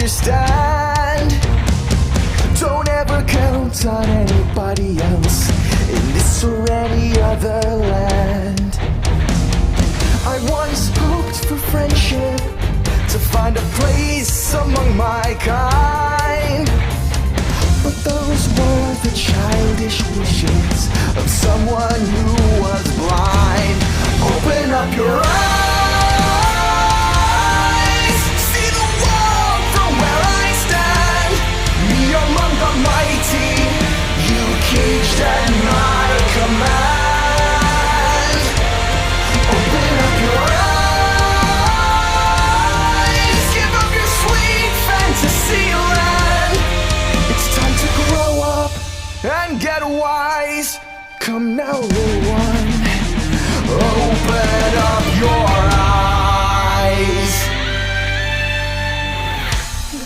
understand. Don't ever count on anybody else in this or any other land. I once hoped for friendship, to find a place among my kind, but those were the childish wishes of someone who was blind. Open up your eyes, see the world from where I stand. Me among the mighty, you caged at my command. Open up your eyes, give up your sweet fantasy land. It's time to grow up and get wise. Come now, little one, open up your eyes.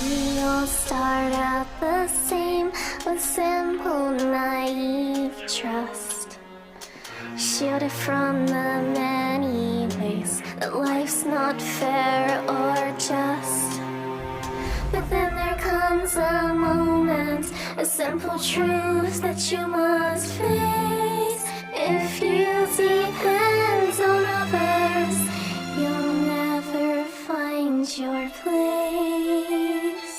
We all start out the same, with simple, naive trust, shielded from the many ways that life's not fair or just. But then there comes a moment, a simple truth that you must face. If you depend on others, you'll never find your place.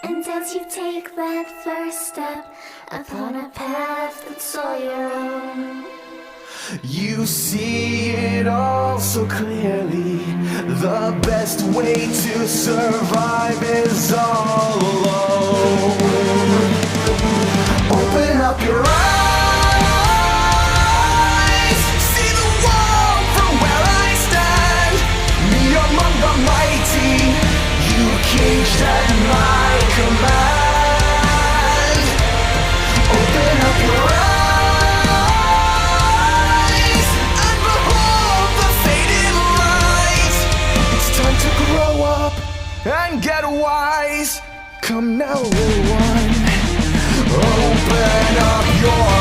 And as you take that first step upon a path that's all your own, you see it all so clearly. The best way to survive is all alone. Open up your eyes, see the world from where I stand. Me among the mighty, you caged at my command. Open up your eyes and behold the faded light. It's time to grow up and get wise. Come now, little one, open up your